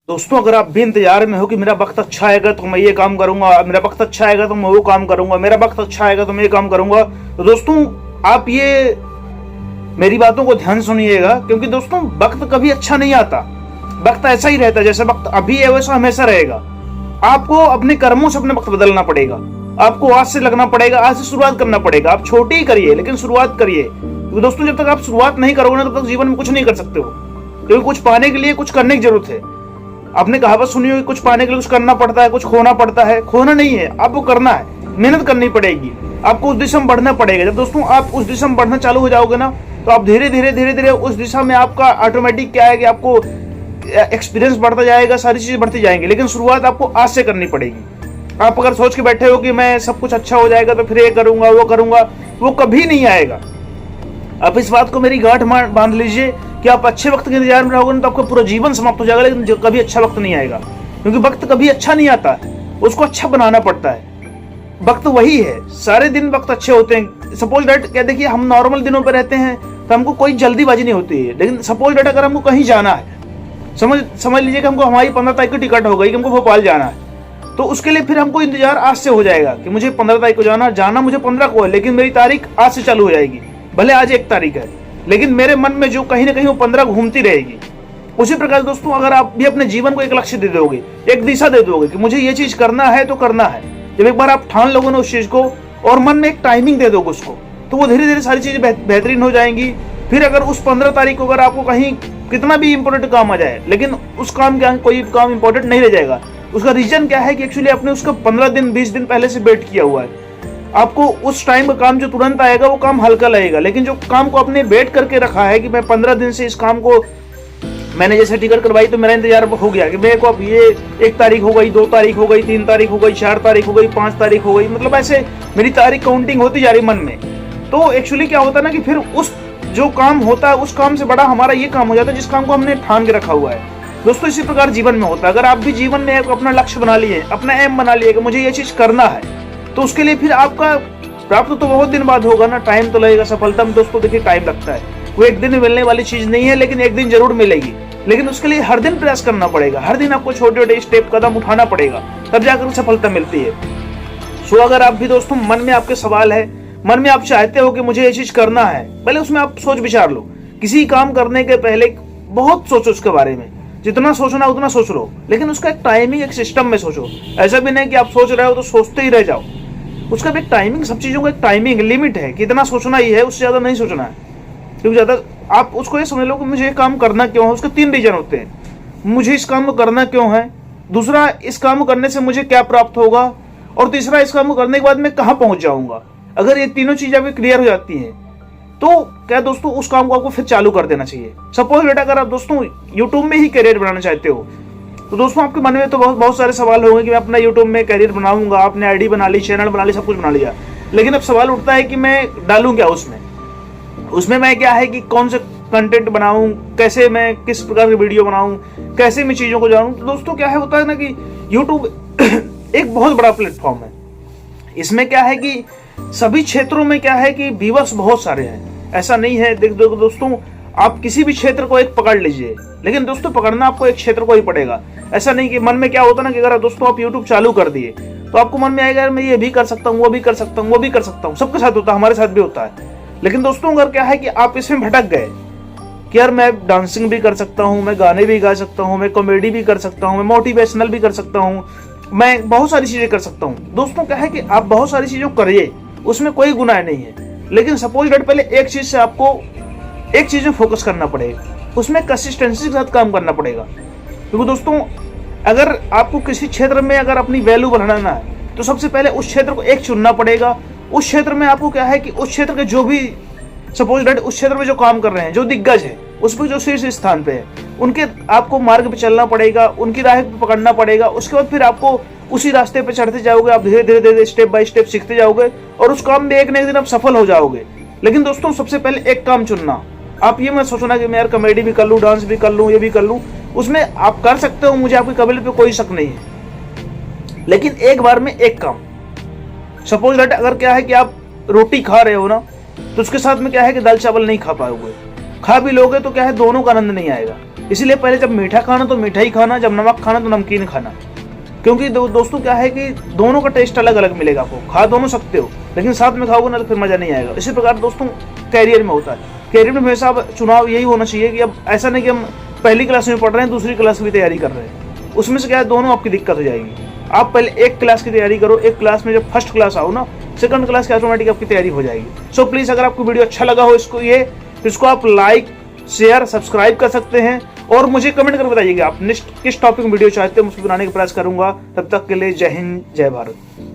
दोस्तों, अगर आप भी इंतजार में हो कि मेरा वक्त अच्छा आएगा तो मैं ये काम करूंगा, मेरा वक्त अच्छा आएगा तो मैं वो काम करूंगा, मेरा वक्त अच्छा आएगा तो मैं ये काम करूंगा, तो दोस्तों आप ये मेरी बातों को ध्यान सुनिएगा, क्योंकि दोस्तों वक्त कभी अच्छा नहीं आता। वक्त ऐसा ही रहता है, जैसे वक्त अभी है वैसा हमेशा रहेगा। आपको अपने कर्मों से अपने वक्त बदलना पड़ेगा। आपको आज से लगना पड़ेगा, आज से शुरुआत करना पड़ेगा। आप छोटी ही करिए लेकिन शुरुआत करिए, क्योंकि दोस्तों जब तक आप शुरुआत नहीं करोगे ना तब तक जीवन में कुछ नहीं कर सकते हो। क्योंकि कुछ पाने के लिए कुछ करने की जरूरत है। आपने कहावत सुनी होगी, कुछ पाने के लिए कुछ करना पड़ता है, कुछ खोना पड़ता है। खोना नहीं है, आपको करना है, मेहनत करनी पड़ेगी, आपको उस दिशा में बढ़ना पड़ेगा। जब दोस्तों आप उस दिशा में बढ़ना चालू हो जाओगे ना, तो आप धीरे धीरे उस दिशा में आपका ऑटोमेटिक क्या है कि आपको एक्सपीरियंस बढ़ता जाएगा, सारी चीजें बढ़ती जाएंगी। लेकिन शुरुआत आपको आज से करनी पड़ेगी। आप अगर सोच के बैठे हो कि मैं सब कुछ अच्छा हो जाएगा तो फिर ये करूंगा वो करूंगा, वो कभी नहीं आएगा। आप इस बात को मेरी गांठ बांध लीजिए कि आप अच्छे वक्त के इंतजार में रहोगे ना तो आपका पूरा जीवन समाप्त हो जाएगा, लेकिन कभी अच्छा वक्त नहीं आएगा। क्योंकि वक्त कभी अच्छा नहीं आता, उसको अच्छा बनाना पड़ता है। वक्त वही है, सारे दिन वक्त अच्छे होते हैं। सपोज दैट क्या, देखिए हम नॉर्मल दिनों पर रहते हैं तो हमको कोई जल्दीबाजी नहीं होती है। लेकिन सपोज दैट अगर हमको कहीं जाना है, समझ लीजिए कि हमको हमारी 15 तारीख की टिकट हो गई कि हमको भोपाल जाना है, तो उसके लिए फिर हमको इंतजार आज से हो जाएगा कि मुझे 15 तारीख को जाना मुझे 15 को है, लेकिन मेरी तारीख आज से चालू हो जाएगी। भले आज 1 तारीख है, लेकिन मेरे मन में जो कहीं ना कहीं वो 15 घूमती रहेगी। उसी प्रकार दोस्तों अगर आप भी अपने जीवन को एक लक्ष्य दे दोगे, एक दिशा दे दोगे कि मुझे ये चीज करना है तो करना है, जब एक बार आप ठान लोगे ना उस चीज को और मन में एक टाइमिंग दे दोगे उसको, तो वो धीरे धीरे सारी चीजें बेहतरीन हो जाएंगी। फिर अगर उस 15 तारीख को अगर आपको कहीं कितना भी इंपॉर्टेंट काम आ जाए, लेकिन उस काम के कोई काम इंपॉर्टेंट नहीं रह जाएगा। उसका रीजन क्या है कि एक्चुअली आपने उसका 15 दिन 20 दिन पहले से वेट किया हुआ है। आपको उस टाइम का काम जो तुरंत आएगा वो काम हल्का लगेगा, लेकिन जो काम को आपने वेट करके रखा है कि मैं 15 दिन से इस काम को, मैंने जैसे टिकट करवाई तो मेरा इंतजार हो गया कि मेरे को अब ये 1 तारीख हो गई, 2 तारीख हो गई, 3 तारीख हो गई, 4 तारीख हो गई, 5 तारीख हो गई, मतलब ऐसे मेरी तारीख काउंटिंग होती जा रही मन में। तो एक्चुअली क्या होता है ना कि फिर उस जो काम होता है उस काम से बड़ा हमारा ये काम हो जाता है जिस काम को हमने ठान के रखा हुआ है। दोस्तों इसी प्रकार जीवन में होता है। अगर आप भी जीवन में एक अपना लक्ष्य बना लिए, अपना एम बना लिए कि मुझे ये चीज करना है, तो उसके लिए फिर आपका प्राप्त तो बहुत दिन बाद होगा ना, टाइम तो लगेगा। सफलता में दोस्तों देखिए टाइम लगता है, वो एक दिन में मिलने वाली चीज नहीं है, लेकिन एक दिन जरूर मिलेगी। लेकिन उसके लिए हर दिन प्रयास करना पड़ेगा, हर दिन आपको छोटे छोटे स्टेप कदम उठाना पड़ेगा, तब जाकर सफलता मिलती है। सो अगर आप भी दोस्तों मन में आपके सवाल है, मन में आप चाहते हो कि मुझे ये चीज करना है, पहले उसमें आप सोच विचार लो। किसी काम करने के पहले बहुत सोचो उसके बारे में, जितना सोचना उतना सोच लो, लेकिन उसका एक टाइमिंग एक सिस्टम में सोचो। ऐसा भी नहीं कि आप सोच रहे हो तो सोचते ही रह जाओ। उसका भी एक टाइमिंग, सब चीजों का एक टाइमिंग लिमिट है कि इतना सोचना ही है, उससे ज्यादा नहीं सोचना है। क्योंकि ज्यादा आप उसको ये समझ लो कि मुझे ये काम करना क्यों है। उसके 3 रीजन होते हैं। मुझे इस काम को करना क्यों है, दूसरा इस काम को करने से मुझे क्या प्राप्त होगा, और तीसरा इस काम को करने के बाद मैं कहाँ पहुंच जाऊंगा। अगर ये तीनों चीजें आपकी क्लियर हो जाती हैं तो क्या दोस्तों उस काम को आपको फिर चालू कर देना चाहिए। सपोज बेटा अगर आप दोस्तों यूट्यूब में ही करियर बनाना चाहते हो, तो दोस्तों आपके मन में तो बहुत सारे सवाल होंगे कि मैं अपना यूट्यूब में करियर बनाऊंगा। आपने आईडी बना ली, चैनल बना ली, सब कुछ बना लिया, लेकिन अब सवाल उठता है कि मैं डालूं क्या उसमें मैं क्या है कि कौन से कंटेंट बनाऊं, कैसे मैं किस प्रकार की वीडियो बनाऊं, कैसे मैं चीजों को जानूं। तो दोस्तों क्या है होता है ना कि यूट्यूब एक बहुत बड़ा प्लेटफॉर्म है। इसमें क्या है कि सभी क्षेत्रों में क्या है कि व्यूअर्स बहुत सारे हैं। ऐसा नहीं है, देख दो दोस्तों, आप किसी भी क्षेत्र को एक पकड़ लीजिए, लेकिन दोस्तों पकड़ना आपको एक क्षेत्र को ही पड़ेगा। ऐसा नहीं कि मन में क्या होता ना कि अगर दोस्तों आप यूट्यूब चालू कर दिए तो आपको मन में आएगा मैं ये भी कर सकता हूँ, वो भी कर सकता हूँ, वो भी कर सकता हूँ। सबके साथ होता है, हमारे साथ भी होता है। लेकिन दोस्तों अगर क्या है कि आप इसमें भटक गए कि यार मैं डांसिंग भी कर सकता हूँ, मैं गाने भी गा सकता हूँ, मैं कॉमेडी भी कर सकता हूँ, मैं मोटिवेशनल भी कर सकता हूँ, मैं बहुत सारी चीजें कर सकता हूँ। दोस्तों क्या है कि आप बहुत सारी चीजों करिए, उसमें कोई गुनाह नहीं है। लेकिन सपोज दैट पहले एक चीज से आपको एक चीज में फोकस करना पड़ेगा, उसमें कंसिस्टेंसी के साथ काम करना पड़ेगा। क्योंकि दोस्तों अगर आपको किसी क्षेत्र में अगर अपनी वैल्यू बढ़ाना है तो सबसे पहले उस क्षेत्र को एक चुनना पड़ेगा। उस क्षेत्र में आपको क्या है कि उस क्षेत्र के जो भी सपोज दैट उस क्षेत्र में जो काम कर रहे हैं, जो दिग्गज है, उस पर जो शीर्ष स्थान पे है, उनके आपको मार्ग पे चलना पड़ेगा, उनकी राह पे पकड़ना पड़ेगा। उसके बाद फिर आपको उसी रास्ते पे चढ़ते जाओगे, आप धीरे धीरे स्टेप बाय स्टेप सीखते जाओगे और उस काम में एक न एक दिन आप सफल हो जाओगे। लेकिन दोस्तों सबसे पहले एक काम चुनना। आप ये मत सोचना कि मैं यार कॉमेडी भी कर लूँ, डांस भी कर लूँ, ये भी कर लूँ। उसमें आप कर सकते हो, मुझे आपकी काबिलियत पे कोई शक नहीं है, लेकिन एक बार में एक काम। सपोज दैट अगर क्या है कि आप रोटी खा रहे हो ना, तो उसके साथ में क्या है कि दाल चावल नहीं खा पाओगे। खा भी लोगे तो क्या है, दोनों का आनंद नहीं आएगा। इसीलिए पहले जब मीठा खाना तो मीठा ही खाना, जब नमक खाना तो नमकीन खाना। क्योंकि दोस्तों क्या है कि दोनों का टेस्ट अलग अलग मिलेगा आपको। खा दोनों सकते हो, लेकिन साथ में खाओगे ना तो फिर मजा नहीं आएगा। इसी प्रकार दोस्तों कैरियर में होता है। कैरियर में हमेशा चुनाव यही होना चाहिए कि अब ऐसा नहीं कि हम पहली क्लास में पढ़ रहे हैं, दूसरी क्लास की भी तैयारी कर रहे हैं, उसमें से क्या है, दोनों आपकी दिक्कत हो जाएगी। आप पहले एक क्लास की तैयारी करो, एक क्लास में जब फर्स्ट क्लास आओ ना, सेकंड क्लास की ऑटोमेटिक आपकी तैयारी हो जाएगी। सो प्लीज अगर आपको वीडियो अच्छा लगा हो इसको आप लाइक, शेयर, सब्सक्राइब कर सकते हैं और मुझे कमेंट करके बताइएगा आप नेक्स्ट किस टॉपिक में वीडियो चाहते हैं, मुझको बनाने का प्रयास करूंगा। तब तक के लिए जय हिंद, जय भारत।